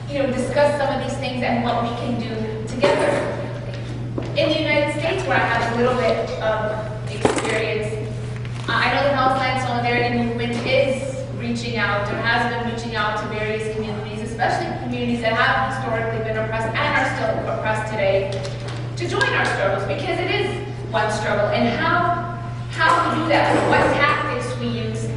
discuss some of these things and what we can do together. In the United States, where I have a little bit of experience, I know the Palestine Solidarity Movement is reaching out, or has been reaching out to various communities, especially communities that have historically been oppressed and are still oppressed today, to join our struggles, because it is one struggle. And how we do that, what tactics we use,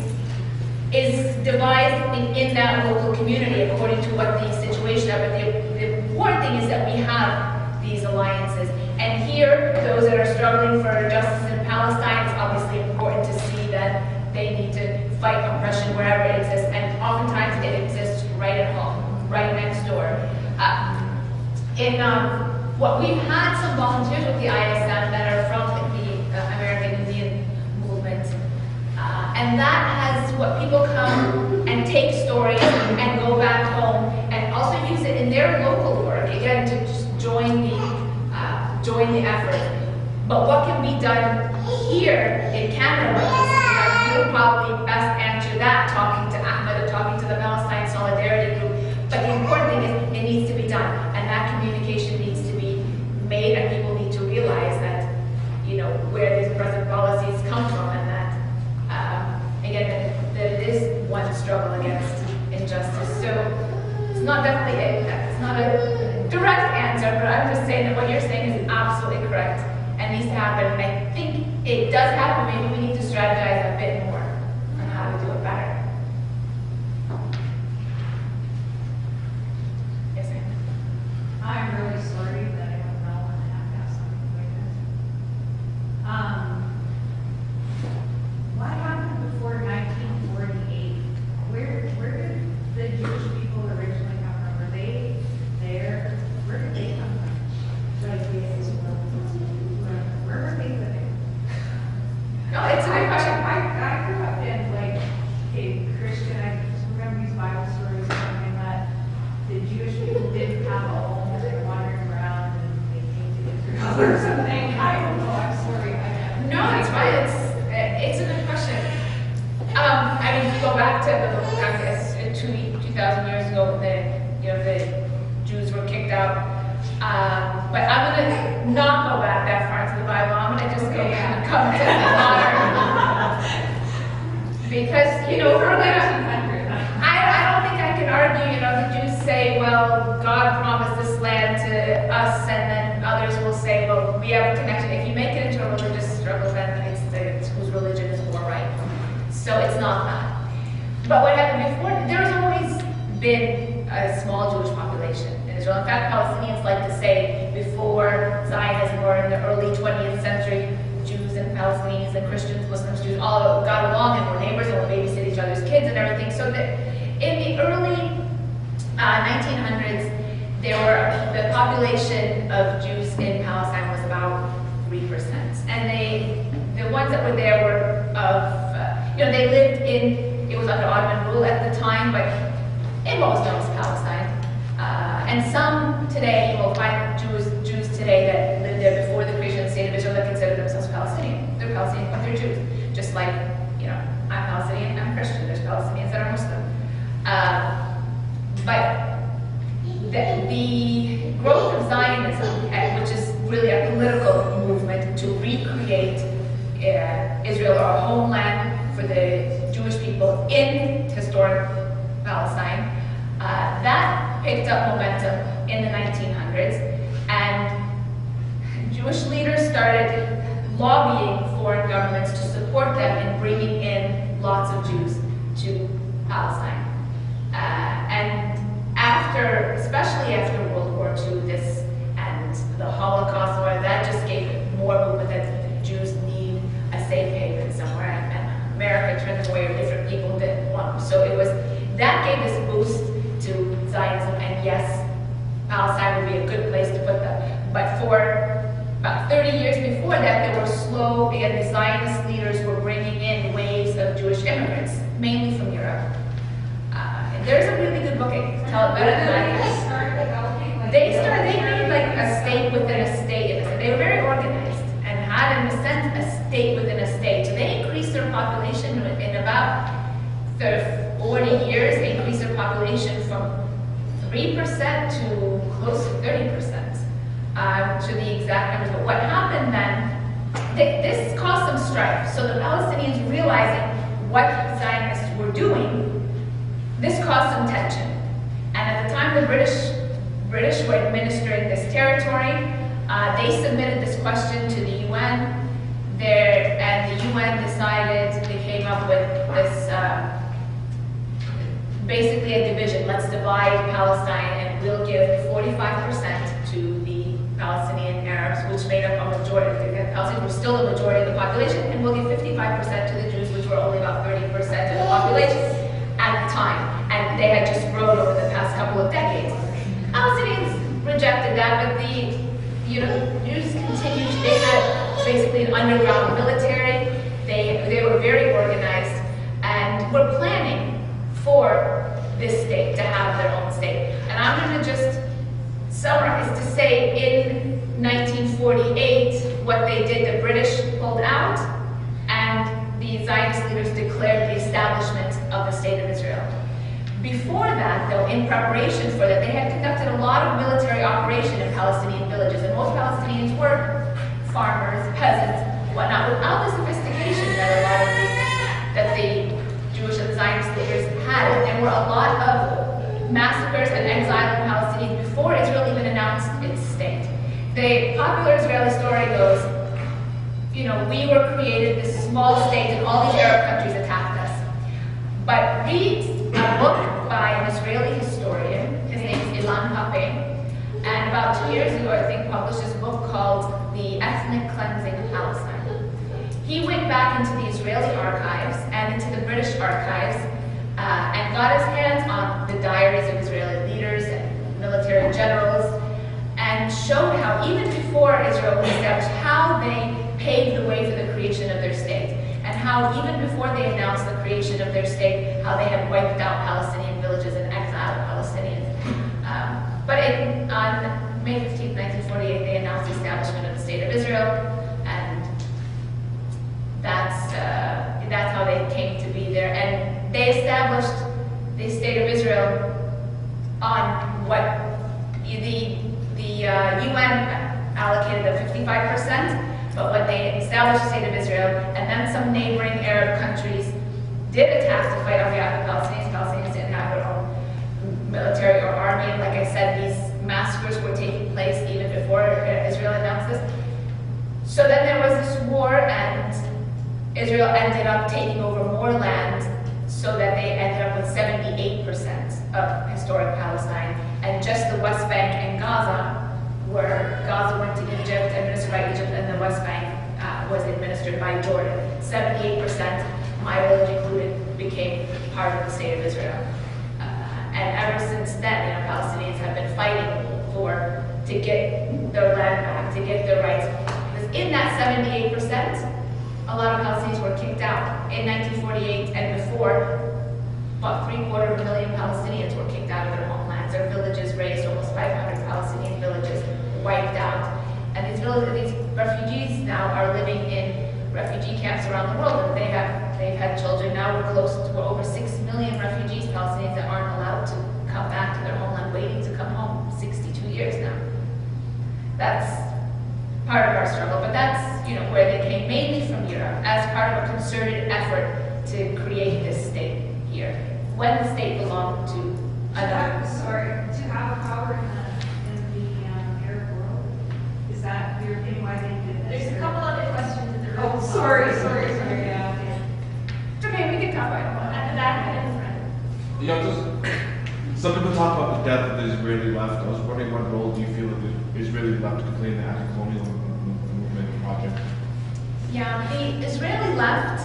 is devised in that local community according to what the situation is. But the important thing is that we have these alliances. And here, those that are struggling for justice in Palestine, it's obviously important to see that they need to fight oppression wherever it exists. And oftentimes it exists right at home, right next door. We've had some volunteers with the ISM that are from the American Indian movement. And that has what people come and take stories and go back home and also use it in their local work, again, to just join the effort. But what can be done here in Canada? You'll probably best answer that talking to Ahmed or talking to the Palestine Solidarity Group. But the important thing is it needs to be done, and that communication needs to be made, and people need to realize that, where these present policies come from, and that, again, that it is one struggle against injustice. So it's not a direct answer, but I'm just saying that what you're saying is absolutely correct and needs to happen. And I think it does happen. Maybe we need to strategize a bit more on how to do it better. Yes, ma'am. I'm really sorry that I don't know when I have to have something like this. What happened before 1948? Where did the Jewish people originally come from? Were they there? Where did they come from? Where were they living? No, it's a good question. I grew up in a Christian. I just remember these Bible stories saying that the Jewish people didn't have a home, and they were wandering around, and they came to Israel or something. I don't know. I'm sorry. No, it's fine. It's a good question. Go back to I guess 2,000 years ago, the Jews were kicked out. But I'm gonna not go back that far into the Bible. I'm gonna just come to the modern, because we're gonna. I don't think I can argue. The Jews say, well, God promised this land to us, and then others will say, well, we have a connection. If you make it into a religious struggle, then it's whose religion is more right. So it's not that. But what happened before? There's always been a small Jewish population in Israel. In fact, Palestinians like to say before Zionism, or in the early 20th century, Jews and Palestinians and Christians, Muslims, Jews all got along and were neighbors and would babysit each other's kids and everything. So that in the early 1900s, the population of Jews in Palestine was about 3%. And the ones that were there were they lived it was under Ottoman rule at the time, but it was known as Palestine. And some today, you will find Jews today that lived there before the creation of the state of Israel that consider themselves Palestinian. They're Palestinian, but they're Jews. Just like, I'm Palestinian, I'm Christian. There's Palestinians that are Muslim. But the growth of Zionism, which is really a political movement to recreate Israel, or a homeland for the Jewish people in historic Palestine, that picked up momentum in the 1900s, and Jewish leaders started lobbying foreign governments to support them in bringing in lots of Jews to Palestine. And especially after World War II, this and the Holocaust, that just gave more movement that Jews need a safe haven somewhere, and America turned them away, or different people didn't want them. So that gave this boost to Zionism, and yes, Palestine would be a good place to put them. But for about 30 years before that, they were slow, and the Zionist leaders were bringing in waves of Jewish immigrants, mainly from Europe. There's a really good book, I can tell it better than I can. They made like a state within a state. They were very organized and had, in a sense, a state within a state. So they increased their population in about 40 years. They increased their population from 3% to close to 30%, to the exact numbers. But what happened then, this caused some strife. So the Palestinians realizing what Zionists were doing, this caused some tension. And at the time the British were administering this territory, they submitted this question to the UN, and the UN decided, they came up with this, basically a division. Let's divide Palestine and we'll give 45% to the Palestinian Arabs, which made up a majority. The Palestinians were still the majority of the population, and we'll give 55% to the Jews, which were only about 30% of the population at the time. And they had just grown over the past couple of decades. Palestinians rejected that, but the Jews continued. They had basically an underground military. They were very organized and were planning for this state to have their own state. And I'm going to just summarize to say in 1948, what they did, the British pulled out, and the Zionist leaders declared the establishment of the State of Israel. Before that, though, in preparation for that, they had conducted a lot of military operation in Palestinian villages, and most Palestinians were farmers, peasants, whatnot, without the sophistication that the Jewish and Zionist leaders had. And there were a lot of massacres and exile of Palestinians before Israel even announced its state. The popular Israeli story goes, we were created this small state and all these Arab countries attacked us. But read a book by an Israeli historian, his name is Ilan Pape, and about 2 years ago, I think, published this book called The Ethnic Cleansing of Palestine. He went back into the Israeli archives and into the British archives and got his hands on the diaries of Israeli leaders and military generals, and showed how even before Israel was established, how they paved the way for the creation of their state, and how even before they announced the creation of their state, how they had wiped out Palestinian villages and exiled Palestinians. But on May 15, 1948, they announced the establishment of the State of Israel, and that's how they came to be there. And they established the State of Israel on what the UN allocated the 55%, but when they established the State of Israel, and then some neighboring Arab countries did attack to fight on behalf of Palestinians. Palestinians didn't have their own military or army, and like I said, these massacres were taking place even before Israel announced this. So then there was this war, and Israel ended up taking over more land, so that they ended up with 78% of historic Palestine, and just the West Bank and Gaza, where Gaza went to Egypt, administered by Egypt, and the West Bank was administered by Jordan. 78%, my village included, became part of the State of Israel. And ever since then, Palestinians have been fighting to get their land back, to get their rights. Because in that 78%, a lot of Palestinians were kicked out. In 1948 and before, about 750,000 Palestinians were kicked out of their homelands. Their villages razed, almost 500 Palestinian villages wiped out. And these refugees now are living in refugee camps around the world, and they've had children. Now we're over 6 million refugees, Palestinians, that aren't allowed to come back to their homeland, waiting to come home. 62 years now. That's part of our struggle, but that's where they came, mainly from Europe, as part of a concerted effort to create this state here, when the state belonged to another. To have power in the Arab world, is that your opinion why they did this? There's a couple other questions in the room. Oh, sorry, yeah, okay. It's okay, we can talk about it. At the back and in front. Some people talk about the death of the Israeli left. I was wondering, what role do you feel that the Israeli left could play in the anti-colonial movement project? Yeah, the Israeli left,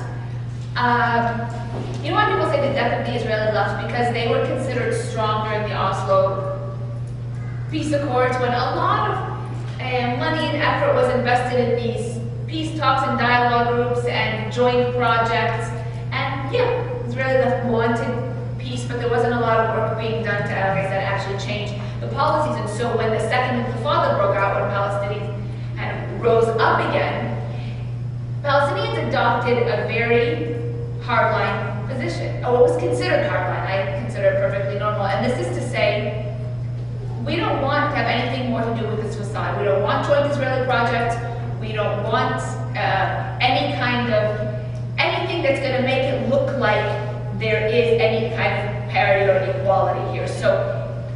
why people say the death of the Israeli left? Because they were considered strong during the Oslo peace accords, when a lot of money and effort was invested in these peace talks and dialogue groups and joint projects. And yeah, Israeli left wanted peace, but there wasn't a lot of work being done to, like I said, actually change the policies. And so when the second Intifada broke out, when Palestinians kind of rose up again, Palestinians adopted a very hardline position, or what was considered hardline. I consider it perfectly normal. And this is to say, we don't want to have anything more to do with this facade. We don't want joint Israeli project. We don't want any kind of, anything that's going to make it look like there is any kind of parity or equality here. So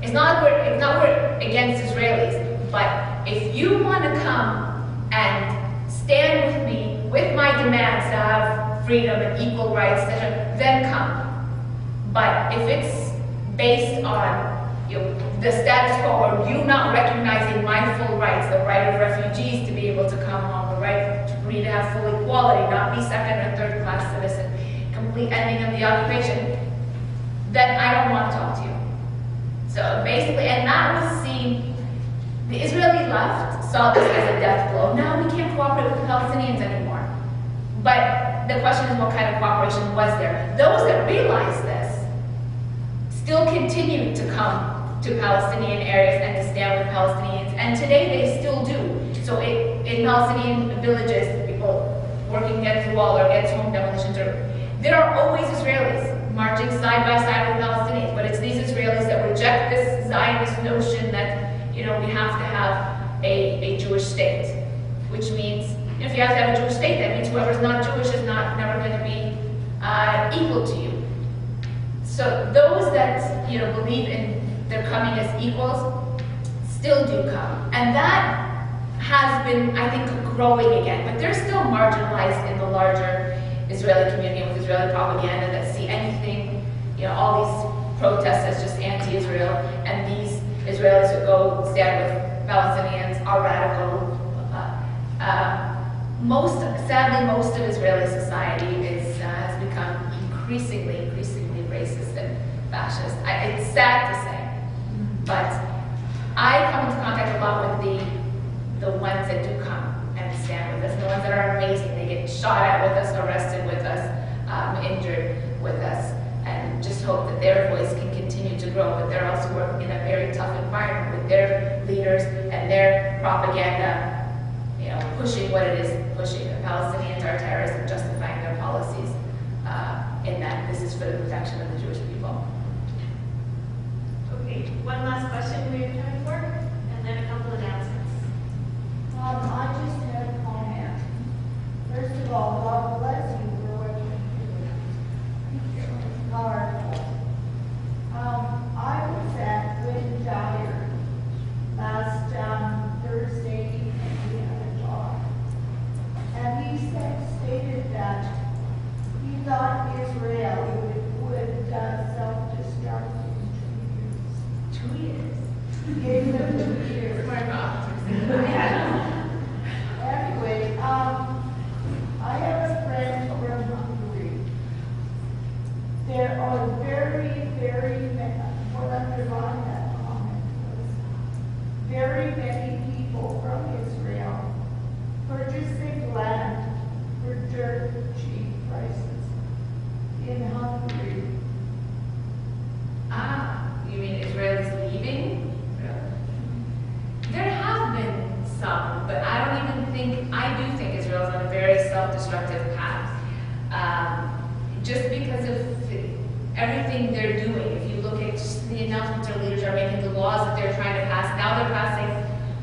it's not we're against Israelis, but if you want to come and stand with me with my demands to have freedom and equal rights, etc., then come. But if it's based on the status quo, or you not recognizing my full rights, the right of refugees to be able to come home, the right for me to have full equality, not be second or third class citizen, complete ending of the occupation, then I don't want to talk to you. So basically, and that was seen, the Israeli left saw this as a death blow. Now we can't cooperate with the Palestinians anymore. But the question is, what kind of cooperation was there? Those that realized this still continued to come to Palestinian areas and to stand with Palestinians, and today they still do. So in Palestinian villages, people working against the wall or against home demolitions, there are always Israelis marching side by side with Palestinians, but it's these Israelis that reject this Zionist notion that, we have to have a Jewish state, which means, if you have to have a Jewish state, that means whoever's not Jewish is never going to be equal to you. So those that, believe in they're coming as equals still do come. And that has been, I think, growing again, but they're still marginalized in the larger Israeli community with Israeli propaganda that see anything, all these protests as just anti-Israel, and these Israelis who go stand with Palestinians are radical. Sadly, most of Israeli society has become increasingly racist and fascist. It's sad to say, but I come into contact a lot with the ones that do come and stand with us, the ones that are amazing. They get shot at with us, arrested with us, injured with us, and just hope that their voice can continue to grow. But they're also working in a very tough environment with their leaders and their propaganda, pushing what it is pushing. The Palestinians are terrorists and justifying their policies in that this is for the protection of the Jewish people. Okay, one last question we have time for, and then a couple announcements. I just had a comment. First of all, God bless you for what you do. It's not our fault. I was at Wynn Dyer last Thursday, and we had a talk. And he stated that he thought Israel would self-destruct in 2 years. 2 years? Gave them 2 years. Anyway, I have a friend from Hungary. There are very many, what underlined that comment was, very many people from Israel purchasing land for dirt cheap prices in Hungary. You mean Israelis leaving? There have been some, but I do think Israel's on a very self-destructive path. Just because of everything they're doing. If you look at just the announcements our leaders are making, the laws that they're trying to pass, now they're passing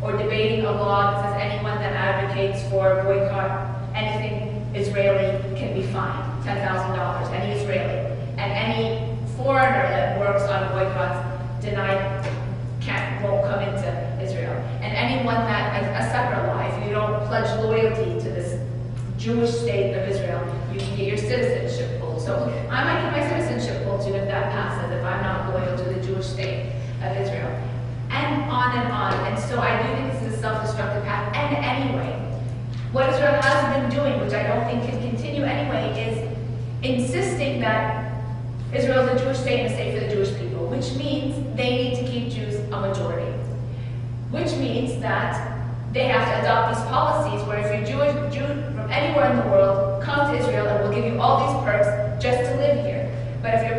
or debating a law that says anyone that advocates for boycott anything Israeli can be fined $10,000, any Israeli. And any foreigner that works on boycotts won't come into Israel. And anyone that, a separate law, if you don't pledge loyalty to this Jewish state of Israel, you can get your citizenship pulled. So I might get my citizenship pulled too if that passes, if I'm not loyal to the Jewish state of Israel. And on and on. And so I do think this is a self-destructive path. And anyway, what Israel has been doing, which I don't think can continue anyway, is insisting that Israel is a Jewish state and a state for the Jewish people, which means they need to keep Jews a majority. Which means that they have to adopt these policies where if you're Jew from anywhere in the world, come to Israel and we'll give you all these perks just to live here. But if you're